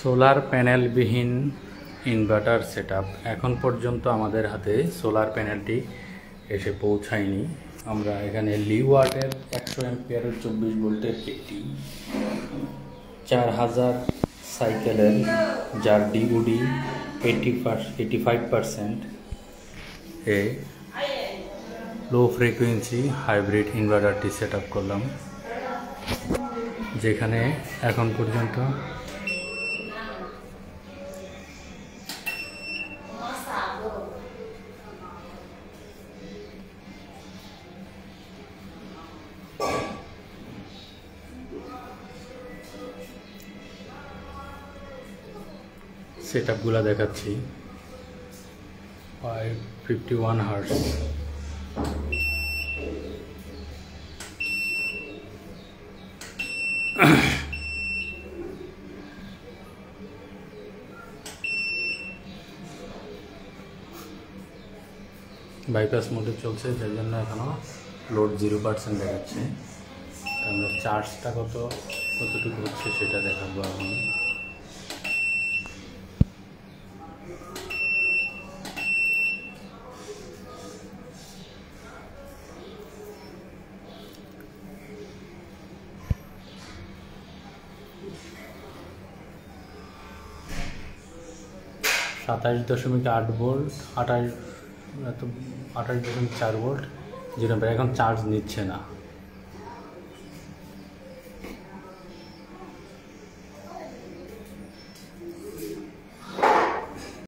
Solar প্যানেলবিহীন inverter setup এখন পর্যন্ত আমাদের হাতে সোলার প্যানেলটি এসে পৌঁছায়নি। আমরা এখানে লিওয়াটের 100 অ্যাম্পিয়ারের 24 ভোল্টের একটি 4000 সাইকেলের যার ডিওডি 85% এ লো ফ্রিকোয়েন্সি হাইব্রিড ইনভার্টারটি সেট আপ করলাম, যেখানে এখন পর্যন্ত সেটআপগুলো দেখাচ্ছি। 551 হার্টজ, বাইপাস মোডে চলছে, যার জন্য এখনো লোড 0% দেখাচ্ছে। আমরা চার্জটা কতটুকু হচ্ছে সেটা দেখাবো এখন। (27.8 ভোল্ট, 28.4 ভোল্ট, 0 এখন চার্জ নিচ্ছে না।